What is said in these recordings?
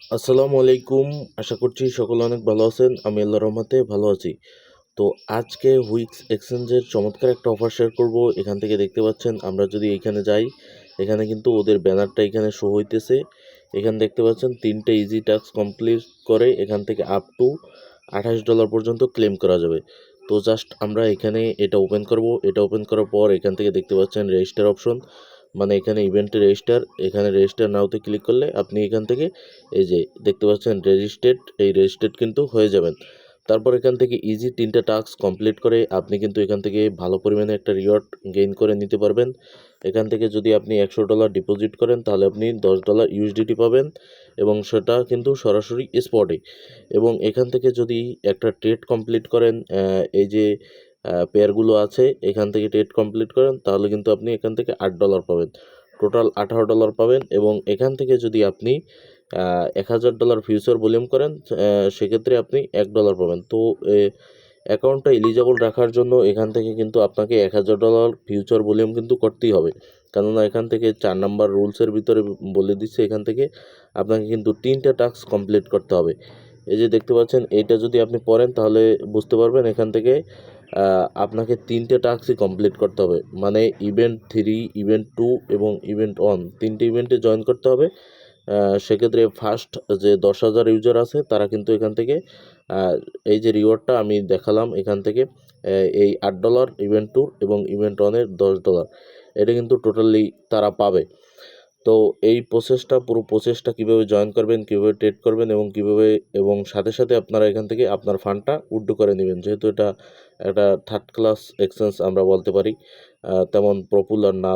আসসালামু আলাইকুম। আশা করছি সকলে অনেক ভালো আছেন। আমি আল্লাহর রহমতে ভালো আছি। তো আজকে হুইক্স এক্সচেঞ্জের চমৎকার একটা অফার শেয়ার করব। এখান থেকে দেখতে পাচ্ছেন আমরা যদি এইখানে যাই, এখানে কিন্তু ওদের ব্যানারটা এখানে শো হইতেছে। এখানে দেখতে পাচ্ছেন 3টে ইজি টাস্ক কমপ্লিট করে এখান থেকে আপ টু $28 পর্যন্ত ক্লেম করা যাবে। তো জাস্ট আমরা এখানে এটা ওপেন করব। এটা ওপেন করার পর এখান থেকে দেখতে পাচ্ছেন রেজিস্টার অপশন, মানে এখানে ইভেন্টে রেজিস্টার, এখানে রেজিস্টার নাওতে ক্লিক করলে আপনি এখান থেকে এই যে দেখতে পাচ্ছেন রেজিস্ট্রেড, এই রেজিস্ট্রেড কিন্তু হয়ে যাবেন। তারপর এখান থেকে ইজি 3টে টাস্ক কমপ্লিট করে আপনি কিন্তু এখান থেকে ভালো পরিমাণে একটা রিওয়ার্ড গেইন করে নিতে পারবেন। এখান থেকে যদি আপনি $100 ডিপোজিট করেন তাহলে আপনি $10 ইউএসডিটি পাবেন, এবং সেটা কিন্তু সরাসরি স্পটে। এবং এখান থেকে যদি একটা ট্রেড কমপ্লিট করেন, এই যে পেয়ারগুলো আছে এখান থেকে ট্রেড কমপ্লিট করেন তাহলে কিন্তু আপনি এখান থেকে $8 পাবেন, টোটাল $18 পাবেন। এবং এখান থেকে যদি আপনি $1000 ফিউচার ভলিউম করেন, সেক্ষেত্রে আপনি $1 পাবেন। তো অ্যাকাউন্টটা এলিজিবল রাখার জন্য এখান থেকে কিন্তু আপনাকে $1000 ফিউচার ভলিউম কিন্তু করতেই হবে, কেননা এখান থেকে 4 নাম্বার রুলসের ভিতরে বলে দিচ্ছে এখান থেকে আপনাকে কিন্তু 3টে টাস্ক কমপ্লিট করতে হবে। এই যে দেখতে পাচ্ছেন, এইটা যদি আপনি পড়েন তাহলে বুঝতে পারবেন এখান থেকে আপনাকে 3টে টাস্কই কমপ্লিট করতে হবে, মানে ইভেন্ট 3, ইভেন্ট 2 এবং ইভেন্ট 1, 3টে ইভেন্টে জয়েন করতে হবে। সেক্ষেত্রে ফার্স্ট যে 10,000 ইউজার আছে তারা কিন্তু এখান থেকে এই যে রিওয়ার্ডটা আমি দেখালাম এখান থেকে এই $8 ইভেন্ট 2 এবং ইভেন্ট 1-এর $10, এটা কিন্তু টোটালি তারা পাবে। তো এই প্রসেসটা, পুরো প্রসেসটা কীভাবে জয়েন করবেন, কীভাবে ট্রেড করবেন এবং কীভাবে, এবং সাথে সাথে আপনারা এখান থেকে আপনার ফান্ডটা উইথড্র করে নেবেন, যেহেতু এটা একটা থার্ড ক্লাস এক্সচেঞ্জ আমরা বলতে পারি, তেমন পপুলার না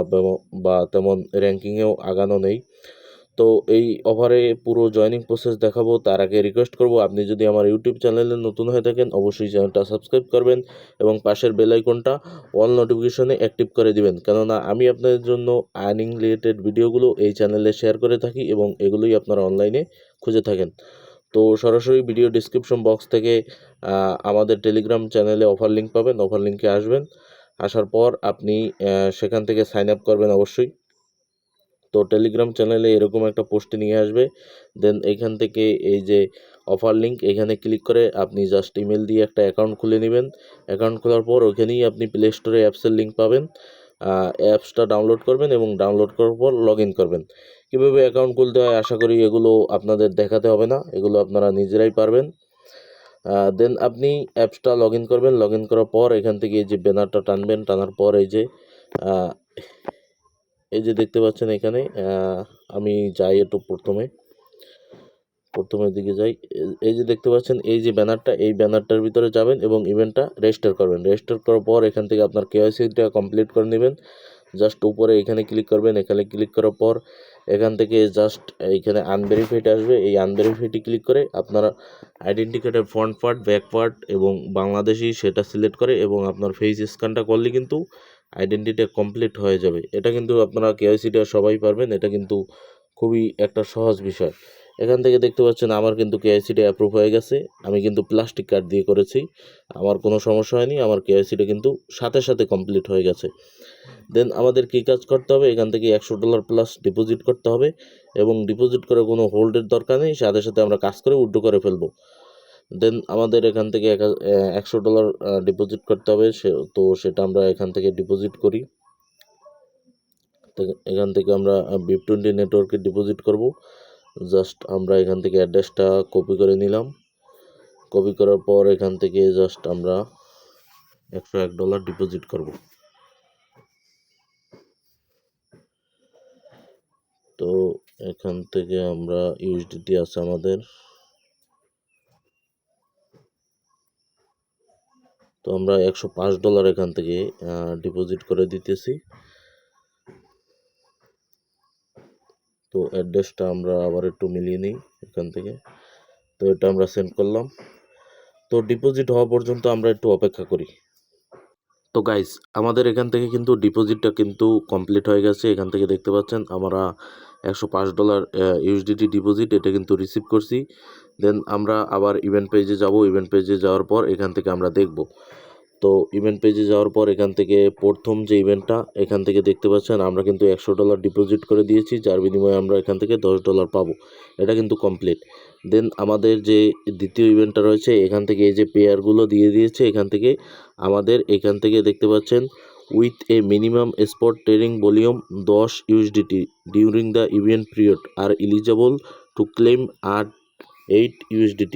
বা তেমন র্যাঙ্কিংয়েও আগানো নেই। তো এই অফারে পুরো জয়েনিং প্রসেস দেখাবো, তার আগে রিকোয়েস্ট করব আপনি যদি আমার ইউটিউব চ্যানেলে নতুন হয়ে থাকেন অবশ্যই চ্যানেলটা সাবস্ক্রাইব করবেন এবং পাশের বেল আইকনটা অল নোটিফিকেশনে অ্যাক্টিভ করে দিবেন, কেননা আমি আপনাদের জন্য আর্নিং রিলেটেড ভিডিওগুলো এই চ্যানেলে শেয়ার করে থাকি এবং এগুলোই আপনারা অনলাইনে খুঁজে থাকেন। তো সরাসরি ভিডিও ডিসক্রিপশন বক্স থেকে আমাদের টেলিগ্রাম চ্যানেলে অফার লিঙ্ক পাবেন, অফার লিঙ্কে আসবেন। আসার পর আপনি সেখান থেকে সাইন আপ করবেন অবশ্যই। তো টেলিগ্রাম চ্যানেলে এরকম একটা পোস্টে নিয়ে আসবে, দেন এখান থেকে এই যে অফার লিঙ্ক, এখানে ক্লিক করে আপনি জাস্ট ইমেল দিয়ে একটা অ্যাকাউন্ট খুলে নেবেন। অ্যাকাউন্ট খোলার পর ওখানেই আপনি প্লে স্টোরে অ্যাপসের লিঙ্ক পাবেন, অ্যাপসটা ডাউনলোড করবেন এবং ডাউনলোড করার পর লগ ইন করবেন। কীভাবে অ্যাকাউন্ট খুলতে হয় আশা করি এগুলো আপনাদের দেখাতে হবে না, এগুলো আপনারা নিজেরাই পারবেন। দেন আপনি অ্যাপসটা লগ ইন করবেন, লগ ইন করার পর এখান থেকে এই যে ব্যানারটা টানবেন, টানার পর এই যে দেখতে পাচ্ছেন এখানে আমি যাই একটু প্রথমের দিকে যাই। এই যে দেখতে পাচ্ছেন এই যে ব্যানারটা, এই ব্যানারটার ভিতরে যাবেন এবং ইভেন্টটা রেজিস্টার করবেন। রেজিস্টার করার পর এখান থেকে আপনার কেওয়াইসিটা কমপ্লিট করে নেবেন। জাস্ট উপরে এখানে ক্লিক করবেন, এখানে ক্লিক করার পর এখান থেকে জাস্ট এইখানে আনভেরিফাইড আসবে, এই আনভেরিফাইডে ক্লিক করে আপনারা আইডেন্টি কার্ডের ফ্রন্ট পার্ট, ব্যাক পার্ট এবং বাংলাদেশি সেটা সিলেক্ট করে এবং আপনার ফেস স্ক্যানটা করলে কিন্তু আইডেন্টিটা কমপ্লিট হয়ে যাবে। এটা কিন্তু আপনারা কেওয়াইসিটা সবাই পারবেন, এটা কিন্তু খুবই একটা সহজ বিষয়। এখান থেকে দেখতে পাচ্ছেন আমার কিন্তু কেওয়াইসিটা অ্যাপ্রুভ হয়ে গেছে, আমি কিন্তু প্লাস্টিক কার্ড দিয়ে করেছি, আমার কোনো সমস্যা হয়নি, আমার কেওয়াইসিটা কিন্তু সাথে সাথে কমপ্লিট হয়ে গেছে। দেন আমাদের কী কাজ করতে হবে, এখান থেকে $100 প্লাস ডিপোজিট করতে হবে এবং ডিপোজিট করে কোনো হোল্ডের দরকার নেই, সাথে সাথে আমরা কাজ করে উইথড্র করে ফেলবো। দেন আমাদের এখান থেকে $100 ডিপোজিট করতে হবে, তো সেটা আমরা এখান থেকে ডিপোজিট করি। তো এখান থেকে আমরা BIP20 নেটওয়ার্কে ডিপোজিট করব। জাস্ট আমরা এখান থেকে অ্যাড্রেসটা কপি করে নিলাম, কপি করার পর এখান থেকে জাস্ট আমরা $101 ডিপোজিট করব। তো এখান থেকে আমরা ইউএসডিটি আছে আমাদের, তো আমরা $105 এখান থেকে ডিপোজিট করে দিতেছি। তো অ্যাড্রেসটা আমরা আবার একটু মিলিয়ে নিই এখান থেকে, তো এটা আমরা সেন্ড করলাম। তো ডিপোজিট হওয়া পর্যন্ত আমরা একটু অপেক্ষা করি। তো গাইস, আমাদের এখান থেকে কিন্তু ডিপোজিটটা কিন্তু কমপ্লিট হয়ে গেছে। এখান থেকে দেখতে পাচ্ছেন আমরা $105 ইউএসডিটি ডিপোজিট এটা কিন্তু রিসিভ করছি। দেন আমরা আবার ইভেন্ট পেজে যাব, ইভেন্ট পেজে যাওয়ার পর এখান থেকে আমরা দেখব। তো ইভেন্ট পেজে যাওয়ার পর এখান থেকে প্রথম যে ইভেন্টটা এখান থেকে দেখতে পাচ্ছেন আমরা কিন্তু $100 ডিপোজিট করে দিয়েছি, যার বিনিময়ে আমরা এখান থেকে $10 পাবো। এটা কিন্তু কমপ্লিট। দেন আমাদের যে দ্বিতীয় ইভেন্টটা রয়েছে এখান থেকে এই যে পেয়ারগুলো দিয়ে দিয়েছে, এখান থেকে আমাদের এখান থেকে দেখতে পাচ্ছেন with a minimum spot trading volume 10 USDT during the event period আর এলিজিবল টু ক্লেম আর 8 USDT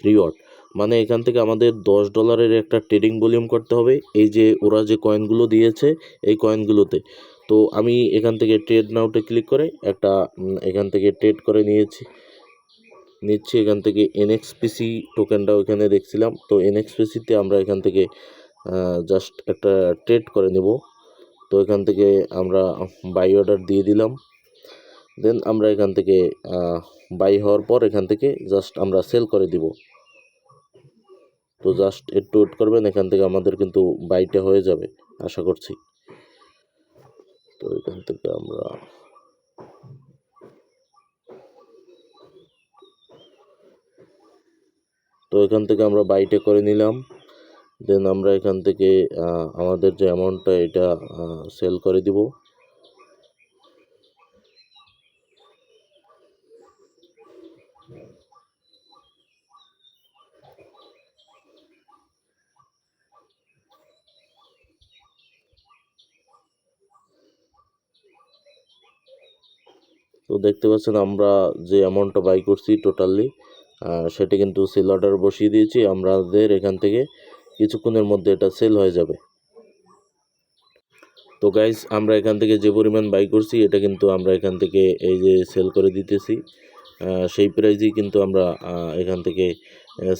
রিওয়ার্ড। মানে এখান থেকে আমাদের $10 একটা ট্রেডিং ভলিউম করতে হবে এই যে ওরা যে কয়েনগুলো দিয়েছে এই কয়েনগুলোতে। তো আমি এখান থেকে ট্রেড নাওতে ক্লিক করে একটা এখান থেকে ট্রেড করে নিচ্ছি এখান থেকে NXPC টোকেনটাও এখানে দেখছিলাম। তো NXPCতে আমরা এখান থেকে জাস্ট একটা ট্রেড করে নেব। তো এখান থেকে আমরা বাই অর্ডার দিয়ে দিলাম। দেন আমরা এখান থেকে বাই হওয়ার পর এখান থেকে জাস্ট আমরা সেল করে দিব। তো জাস্ট একটু ওয়েট করবেন, এখান থেকে আমাদের কিন্তু বাইটা হয়ে যাবে আশা করছি। তো এখান থেকে আমরা বাইটা করে নিলাম। দেন আমরা এখান থেকে আমাদের যে অ্যামাউন্টটা এটা সেল করে দিব। তো দেখতে পাচ্ছেন আমরা যে অ্যামাউন্টটা বাই করছি টোটালি সেটা কিন্তু সেল অর্ডার বসিয়ে দিয়েছি। আমাদের এখান থেকে কিছুক্ষণের মধ্যে এটা সেল হয়ে যাবে। তো গাইস আমরা এখান থেকে যে পরিমাণ বাই করছি এটা কিন্তু আমরা এখান থেকে এই যে সেল করে দিতেছি, সেই প্রাইজেই কিন্তু আমরা এখান থেকে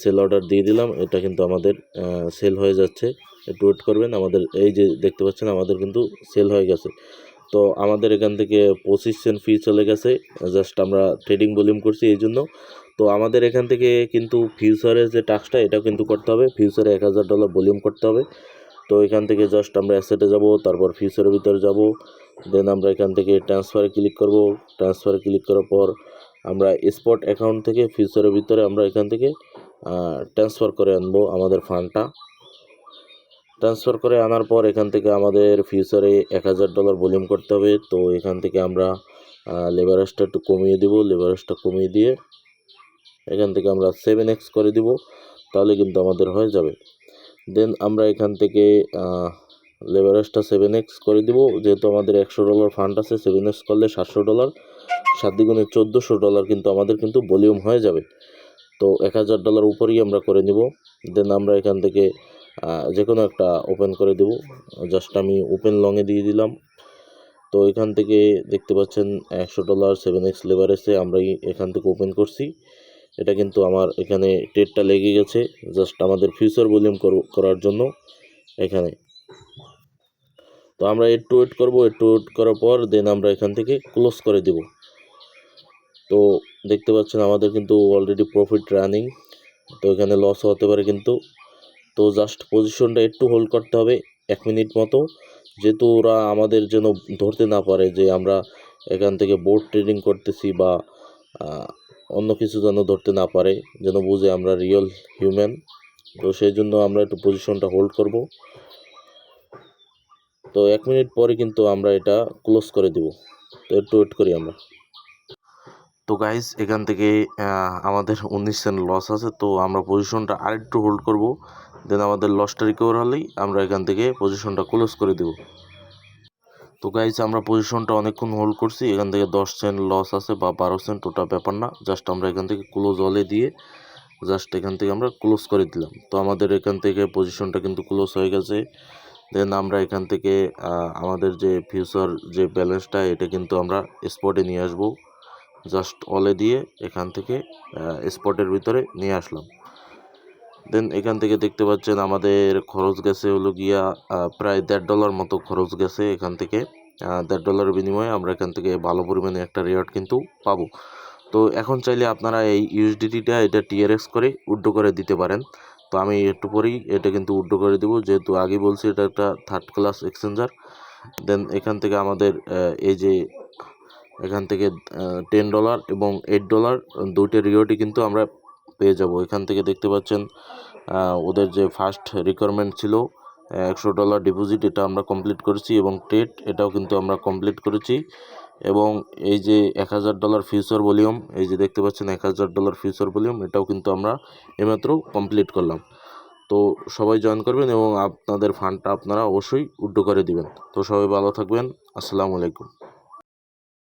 সেল অর্ডার দিয়ে দিলাম। এটা কিন্তু আমাদের সেল হয়ে যাচ্ছে, একটু ওয়েট করবেন। আমাদের এই যে দেখতে পাচ্ছেন আমাদের কিন্তু সেল হয়ে গেছে। তো আমাদের এখান থেকে 25 সেন্ট ফি চলে গেছে, জাস্ট আমরা ট্রেডিং ভলিউম করছি এই জন্য। তো আমাদের এখান থেকে কিন্তু ফিউচারের যে টাস্কটা এটাও কিন্তু করতে হবে, ফিউচারে $1000 ভলিউম করতে হবে। তো এখান থেকে জাস্ট আমরা অ্যাসেটে যাব, তারপর ফিউচারের ভিতরে যাব। দেন আমরা এখান থেকে ট্রান্সফারে ক্লিক করব। ট্রান্সফারে ক্লিক করার পর আমরা স্পট অ্যাকাউন্ট থেকে ফিউচারের ভিতরে আমরা এখান থেকে ট্রান্সফার করে আনবো আমাদের ফান্ডটা। ট্রান্সফার করে আনার পর এখান থেকে আমাদের ফিউচারে $1000 ভলিউম করতে হবে। তো এখান থেকে আমরা লেভারেজটা একটু কমিয়ে দেব। লেভারেজটা কমিয়ে দিয়ে এখান থেকে আমরা 7x করে দিব, তাহলে কিন্তু আমাদের হয়ে যাবে। দেন আমরা এখান থেকে লেভারেজটা 7x করে দিব, যেহেতু আমাদের $100 ফান্ড আছে। 7x করলে $700, 7 দ্বিগুণে $1400 কিন্তু আমাদের কিন্তু ভলিউম হয়ে যাবে। তো $1000 উপরেই আমরা করে নিব। দেন আমরা এখান থেকে যে কোনো একটা ওপেন করে দেব, জাস্ট আমি ওপেন লংয়ে দিয়ে দিলাম। তো এখান থেকে দেখতে পাচ্ছেন $100 7x লেভারেজে আমরা এখান থেকে ওপেন করছি। এটা কিন্তু আমার এখানে ট্রেডটা লেগে গেছে জাস্ট আমাদের ফিউচার ভলিউম করার জন্য এখানে। তো আমরা একটু ওয়েট করব, একটু ওয়েট করার পর দেন আমরা এখান থেকে ক্লোজ করে দেব। তো দেখতে পাচ্ছেন আমাদের কিন্তু অলরেডি প্রফিট রানিং। তো এখানে লস হতে পারে কিন্তু। তো জাস্ট পজিশনটা একটু হোল্ড করতে হবে 1 মিনিট মতো, যেহেতু ওরা আমাদের যেন ধরতে না পারে যে আমরা এখান থেকে বোর্ড ট্রেডিং করতেছি বা অন্য কিছু যেন ধরতে না পারে, যেন বুঝে আমরা রিয়েল হিউম্যান। তো সেই জন্য আমরা একটু পজিশনটা হোল্ড করব। তো 1 মিনিট পরে কিন্তু আমরা এটা ক্লোজ করে দিব। তো একটু ওয়েট করি আমরা। তো গাইস এখান থেকে আমাদের 19 সেন্ট লস আছে। তো আমরা পজিশনটা আরেকটু হোল্ড করব, দেন আমাদের লসটা রিকভার হলেই আমরা এখান থেকে পজিশনটা ক্লোজ করে দেব। তো গাইস আমরা পজিশনটা অনেকক্ষণ হোল্ড করছি, এখান থেকে 10 সেন্ট লস আছে বা 12 সেন্ট, ওটা ব্যাপার না। জাস্ট আমরা এখান থেকে ক্লোজ হলে দিয়ে জাস্ট এখান থেকে আমরা ক্লোজ করে দিলাম। তো আমাদের এখান থেকে পজিশনটা কিন্তু ক্লোজ হয়ে গেছে। দেন আমরা এখান থেকে আমাদের যে ফিউচার যে ব্যালেন্সটা এটা কিন্তু আমরা স্পটে নিয়ে আসবো। জাস্ট অলে দিয়ে এখান থেকে স্পটের ভিতরে নিয়ে আসলাম। দেন এখান থেকে দেখতে পাচ্ছেন আমাদের খরচ গেছে হলো গিয়া প্রায় $1.5 মতো খরচ গেছে। এখান থেকে $1.5 বিনিময়ে আমরা এখান থেকে ভালো পরিমাণে একটা রিওয়ার্ড কিন্তু পাবো। তো এখন চাইলে আপনারা এই ইউএসডিটিটা এটা TRX করে উইথড্র করে দিতে পারেন। তো আমি একটু পরেই এটা কিন্তু উইথড্র করে দেবো, যেহেতু আগে বলছি এটা একটা 3rd ক্লাস এক্সচেঞ্জার। দেন এখান থেকে আমাদের এই যে এখান থেকে $10 এবং $8 দুইটা রিওয়ার্ডই কিন্তু আমরা পেয়ে যাব। এখান থেকে দেখতে পাচ্ছেন ওদের যে ফার্স্ট রিকোয়ারমেন্ট ছিল $100 ডিপোজিট এটা আমরা কমপ্লিট করেছি এবং ট্রেড এটাও কিন্তু আমরা কমপ্লিট করেছি। এবং এই যে $1000 ফিউচার ভলিউম, এই যে দেখতে পাচ্ছেন $1000 ফিউচার ভলিউম, এটাও কিন্তু আমরা এইমাত্র কমপ্লিট করলাম। তো সবাই জয়েন করবেন এবং আপনাদের ফান্ডটা আপনারা অবশ্যই উইথড্র করে দিবেন। তো সবাই ভালো থাকবেন। আসসালামু আলাইকুম।